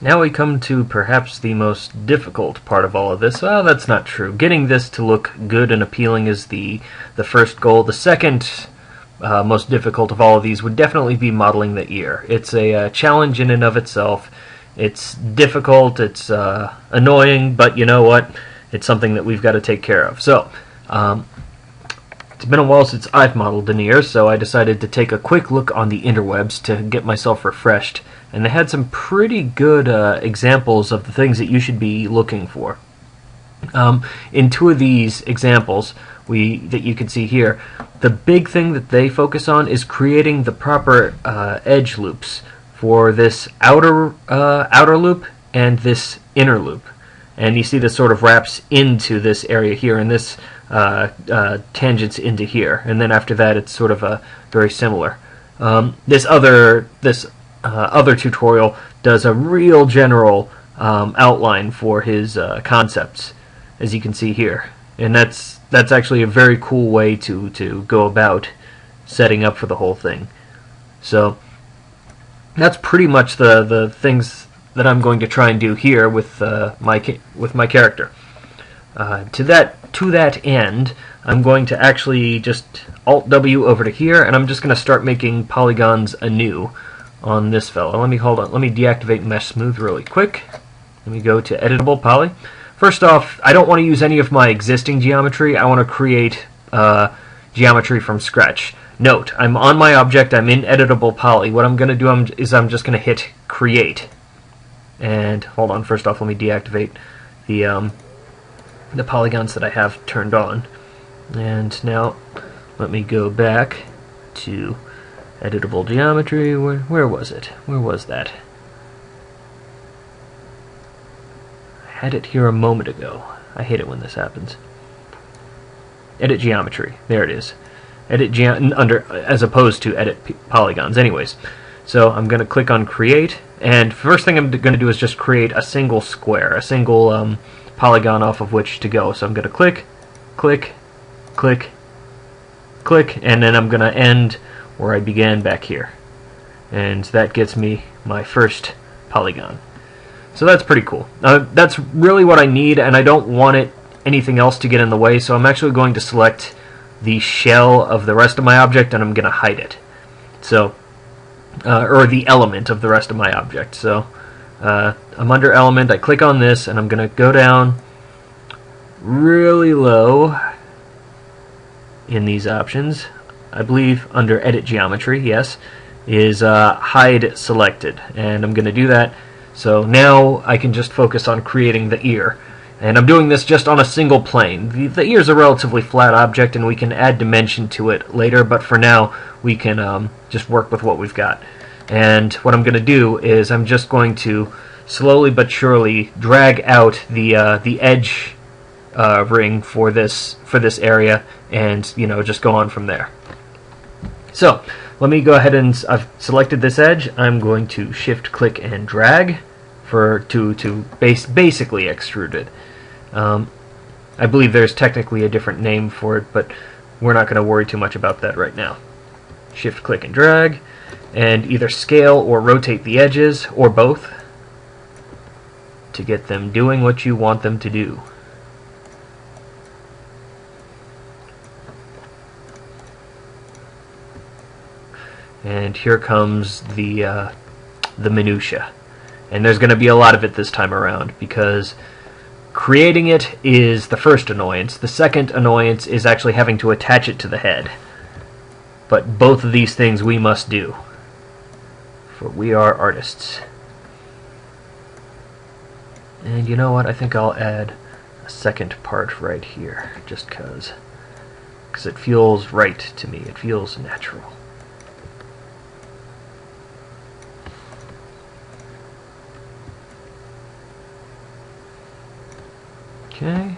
now we come to perhaps the most difficult part of all of this. Well, that's not true. Getting this to look good and appealing is the first goal. The second most difficult of all of these would definitely be modeling the ear. It's a challenge in and of itself. It's difficult, it's annoying, but you know what? It's something that we've got to take care of. So, it's been a while since I've modeled an ear, so I decided to take a quick look on the interwebs to get myself refreshed. And they had some pretty good examples of the things that you should be looking for. In two of these examples that you can see here, the big thing that they focus on is creating the proper edge loops for this outer loop and this inner loop. And you see this sort of wraps into this area here, and this tangents into here. And then after that, it's sort of very similar. This other tutorial does a real general outline for his concepts, as you can see here. And that's actually a very cool way to go about setting up for the whole thing. So that's pretty much the things that I'm going to try and do here with my character. To that end, I'm going to actually just Alt-W over to here, and I'm just going to start making polygons anew on this fellow. Let me deactivate Mesh Smooth really quick. Let me go to Editable Poly. First off, I don't want to use any of my existing geometry. I want to create geometry from scratch. Note, I'm on my object, I'm in Editable Poly. What I'm going to do is I'm just going to hit Create. And hold on, first off, let me deactivate the polygons that I have turned on. And now, let me go back to Editable Geometry. Where was it? Where was that? I had it here a moment ago. I hate it when this happens. Edit Geometry. There it is. Edit as opposed to Edit Polygons. Anyways, so I'm going to click on Create, and first thing I'm going to do is just create a single square, a single polygon off of which to go. So I'm going to click, click, click, click, and then I'm going to end where I began back here. And that gets me my first polygon. So that's pretty cool. That's really what I need, and I don't want anything else to get in the way, so I'm actually going to select the shell of the rest of my object, and I'm going to hide it. So, or the element of the rest of my object. So, I'm under Element, I click on this, and I'm going to go down really low in these options. I believe under Edit Geometry, yes, is Hide Selected, and I'm going to do that. So now I can just focus on creating the ear. And I'm doing this just on a single plane. The ear is a relatively flat object, and we can add dimension to it later, but for now we can just work with what we've got. And what I'm going to do is I'm just going to slowly but surely drag out the edge ring for this area, and just go on from there. So let me go ahead and I've selected this edge. I'm going to shift click and drag to basically extrude it. I believe there's technically a different name for it, but we're not going to worry too much about that right now. Shift click and drag, and either scale or rotate the edges, or both, to get them doing what you want them to do. And here comes the minutia. And there's going to be a lot of it this time around, because creating it is the first annoyance. The second annoyance is actually having to attach it to the head. But both of these things we must do, for we are artists. And you know what? I think I'll add a second part right here, just because it feels right to me. It feels natural. Okay.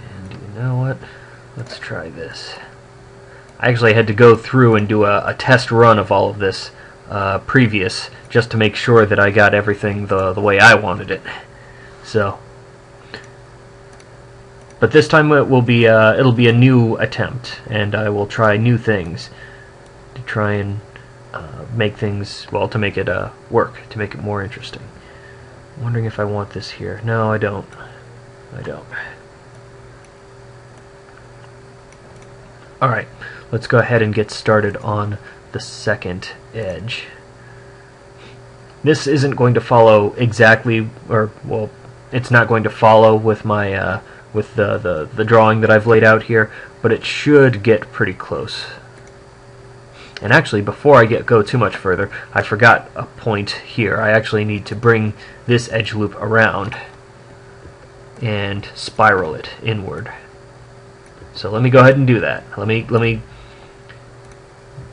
And you know what? Let's try this. I actually had to go through and do a test run of all of this previous, just to make sure that I got everything the way I wanted it. So, But this time it'll be a new attempt, and I will try new things to try and make things, well, to make it work, to make it more interesting. I'm wondering if I want this here. No, I don't. Alright, let's go ahead and get started on the second edge. This isn't going to follow exactly, or, well, it's not going to follow with my with the drawing that I've laid out here, but it should get pretty close. And actually, before I go too much further, I forgot a point here. I actually need to bring this edge loop around and spiral it inward. So let me go ahead and do that. Let me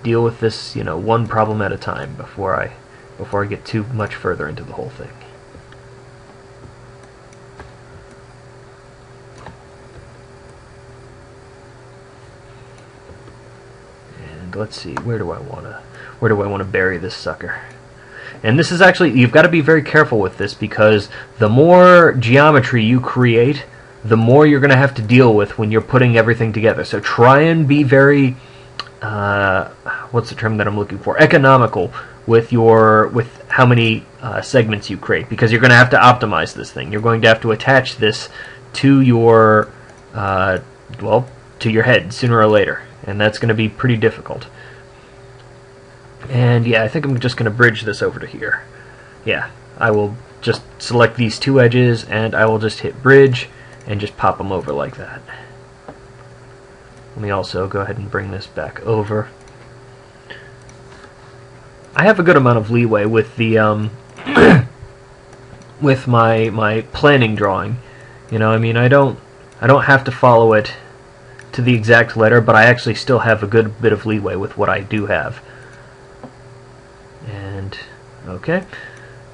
deal with this, one problem at a time before I get too much further into the whole thing. And let's see, where do I want to bury this sucker? And this is actually, you've got to be very careful with this, because the more geometry you create, the more you're going to have to deal with when you're putting everything together. So try and be very, what's the term that I'm looking for? Economical with how many segments you create, because you're going to have to optimize this thing. You're going to have to attach this to your, to your head sooner or later, and that's going to be pretty difficult. And yeah, I think I'm just going to bridge this over to here. Yeah, I will just select these two edges, and I will just hit bridge and just pop them over like that. Let me also go ahead and bring this back over. I have a good amount of leeway with the with my planning drawing. I mean, I don't have to follow it to the exact letter, but I actually still have a good bit of leeway with what I do have. And okay,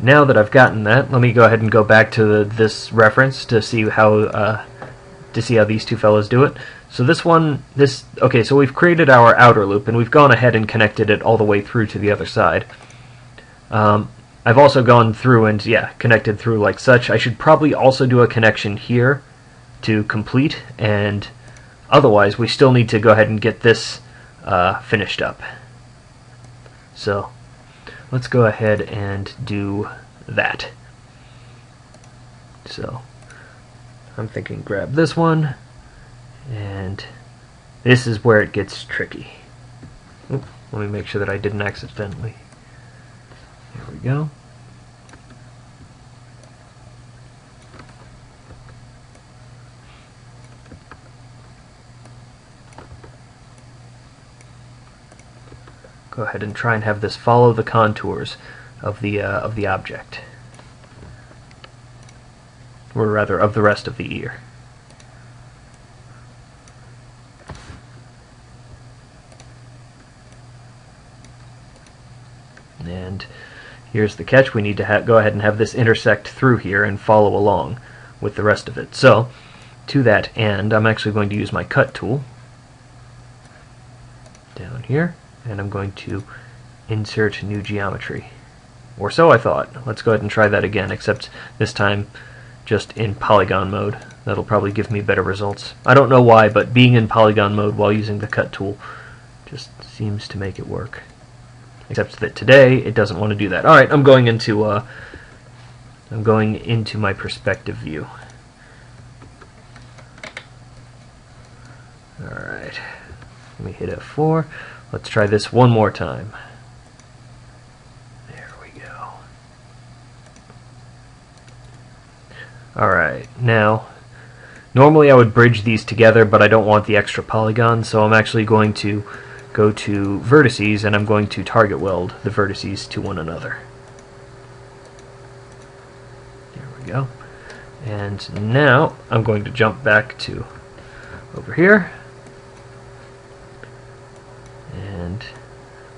now that I've gotten that, let me go ahead and go back to this reference to see how these two fellows do it. So okay, so we've created our outer loop, and we've gone ahead and connected it all the way through to the other side. I've also gone through and, yeah, connected through like such. I should probably also do a connection here to complete, and otherwise we still need to go ahead and get this finished up. So let's go ahead and do that. So I'm thinking grab this one, and this is where it gets tricky. Oop, let me make sure that I didn't accidentally. There we go. Go ahead and try and have this follow the contours of the object, or rather of the rest of the ear. And here's the catch: we need to go ahead and have this intersect through here and follow along with the rest of it. So to that end, I'm actually going to use my cut tool down here, and I'm going to insert new geometry. Or so I thought. Let's go ahead and try that again, except this time just in polygon mode. That'll probably give me better results. I don't know why, but being in polygon mode while using the cut tool just seems to make it work. Except that today it doesn't want to do that. Alright, I'm going into my perspective view. Alright. Let me hit F4. Let's try this one more time. There we go. Alright, now, normally I would bridge these together, but I don't want the extra polygons, so I'm actually going to go to vertices, and I'm going to target weld the vertices to one another. There we go. And now I'm going to jump back to over here. And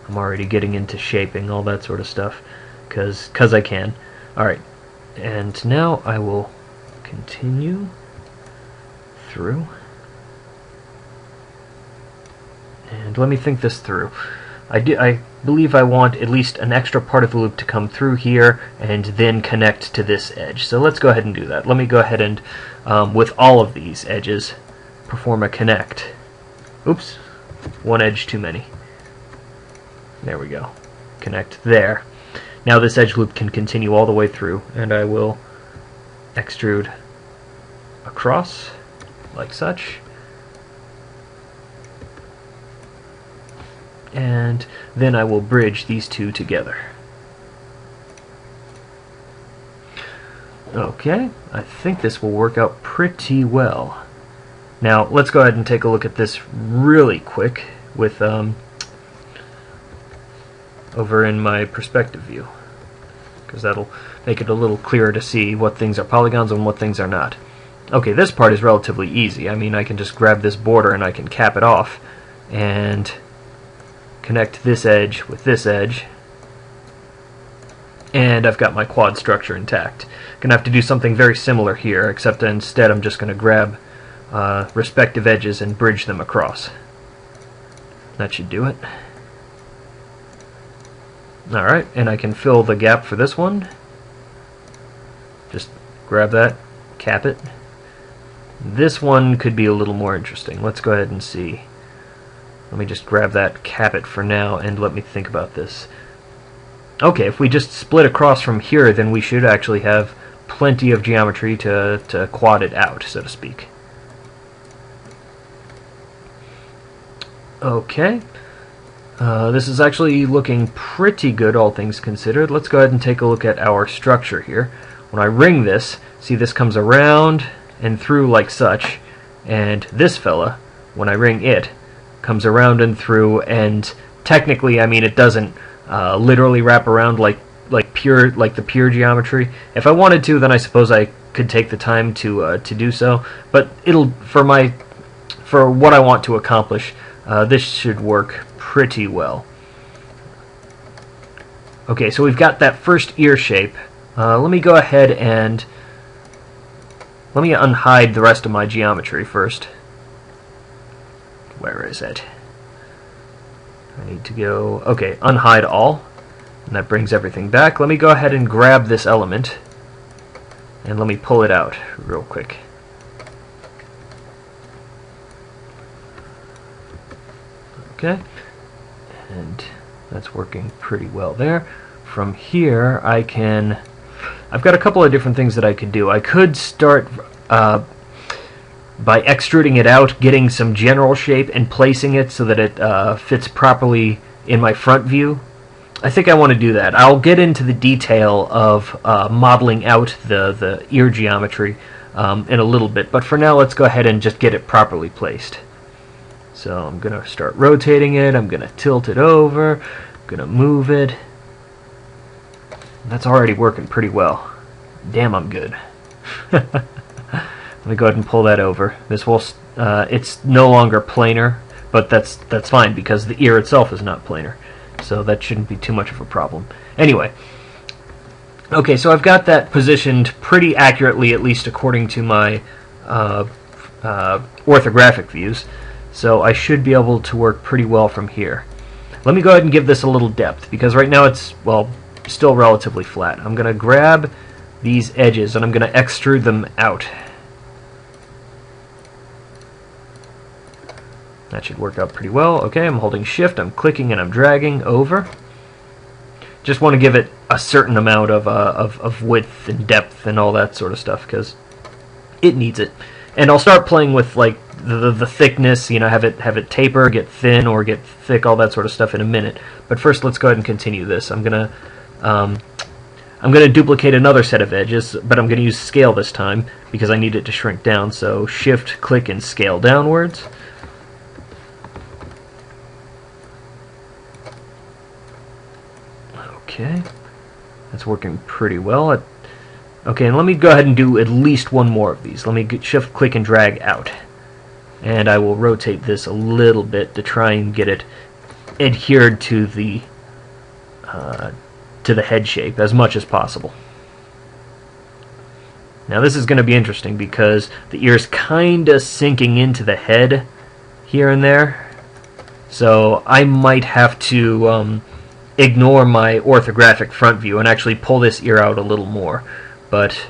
I'm already getting into shaping, all that sort of stuff, because I can. Alright, and now I will continue through. And let me think this through. I believe I want at least an extra part of the loop to come through here and then connect to this edge. So let's go ahead and do that. Let me go ahead and, with all of these edges, perform a connect. Oops, one edge too many. There we go. Connect there. Now this edge loop can continue all the way through, and I will extrude across like such. And then I will bridge these two together. Okay, I think this will work out pretty well. Now let's go ahead and take a look at this really quick with over in my perspective view, because that'll make it a little clearer to see what things are polygons and what things are not. Okay, this part is relatively easy. I mean, I can just grab this border and I can cap it off and connect this edge with this edge, and I've got my quad structure intact. Gonna have to do something very similar here, except instead I'm just gonna grab respective edges and bridge them across. That should do it. Alright, and I can fill the gap for this one. Just grab that, cap it. This one could be a little more interesting. Let's go ahead and see. Let me just grab that, cap it for now, and let me think about this. Okay, if we just split across from here, then we should actually have plenty of geometry to quad it out, so to speak. Okay. This is actually looking pretty good, all things considered. Let's go ahead and take a look at our structure here. When I ring this, see this comes around and through like such, and this fella, when I ring it, comes around and through, and technically, I mean, it doesn't literally wrap around like the pure geometry. If I wanted to, then I suppose I could take the time to do so. But it'll for what I want to accomplish, this should work pretty well. Okay, so we've got that first ear shape. Let me go ahead and let me unhide the rest of my geometry first. Where is it? I need to go, okay, unhide all, and that brings everything back. Let me go ahead and grab this element, and let me pull it out real quick. Okay, and that's working pretty well there. From here, I've got a couple of different things that I could do. I could start by extruding it out, getting some general shape, and placing it so that it fits properly in my front view. I think I want to do that. I'll get into the detail of modeling out the ear geometry in a little bit, but for now let's go ahead and just get it properly placed. So I'm going to start rotating it, I'm going to tilt it over, I'm going to move it. That's already working pretty well. Damn, I'm good. Let me go ahead and pull that over. This will, it's no longer planar, but that's fine because the ear itself is not planar. So that shouldn't be too much of a problem. Anyway, okay, so I've got that positioned pretty accurately, at least according to my orthographic views. So I should be able to work pretty well from here. Let me go ahead and give this a little depth, because right now it's, well, still relatively flat. I'm going to grab these edges and I'm going to extrude them out. That should work out pretty well. Okay, I'm holding shift, I'm clicking and I'm dragging over. Just want to give it a certain amount of width and depth and all that sort of stuff, because it needs it. And I'll start playing with like the thickness, you know, have it taper, get thin, or get thick, all that sort of stuff in a minute. But first, let's go ahead and continue this. I'm gonna duplicate another set of edges, but I'm gonna use scale this time because I need it to shrink down. So shift, click, and scale downwards. Okay, that's working pretty well. Okay, and let me go ahead and do at least one more of these. Let me shift, click, and drag out. And I will rotate this a little bit to try and get it adhered to the head shape as much as possible. Now this is going to be interesting because the ear's kind of sinking into the head here and there. So I might have to ignore my orthographic front view and actually pull this ear out a little more. But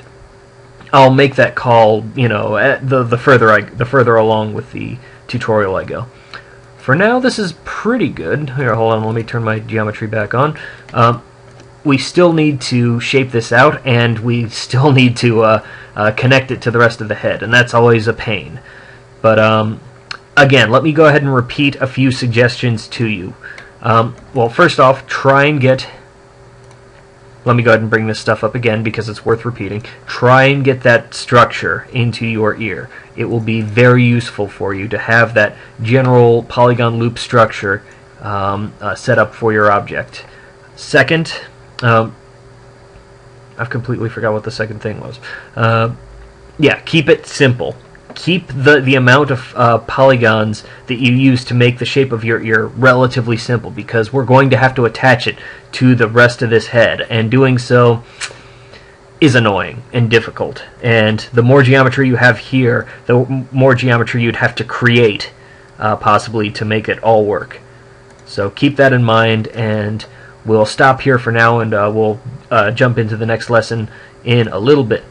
I'll make that call, the further along with the tutorial I go. For now, this is pretty good. Here, hold on, let me turn my geometry back on. We still need to shape this out, and we still need to connect it to the rest of the head, and that's always a pain. But again, let me go ahead and repeat a few suggestions to you. Well, first off, try and get... Let me go ahead and bring this stuff up again because it's worth repeating. Try and get that structure into your ear. It will be very useful for you to have that general polygon loop structure set up for your object. Second, I've completely forgot what the second thing was. Yeah, keep it simple. Keep the amount of polygons that you use to make the shape of your ear relatively simple, because we're going to have to attach it to the rest of this head, and doing so is annoying and difficult. And the more geometry you have here, the more geometry you'd have to create, possibly, to make it all work. So keep that in mind, and we'll stop here for now, and we'll jump into the next lesson in a little bit.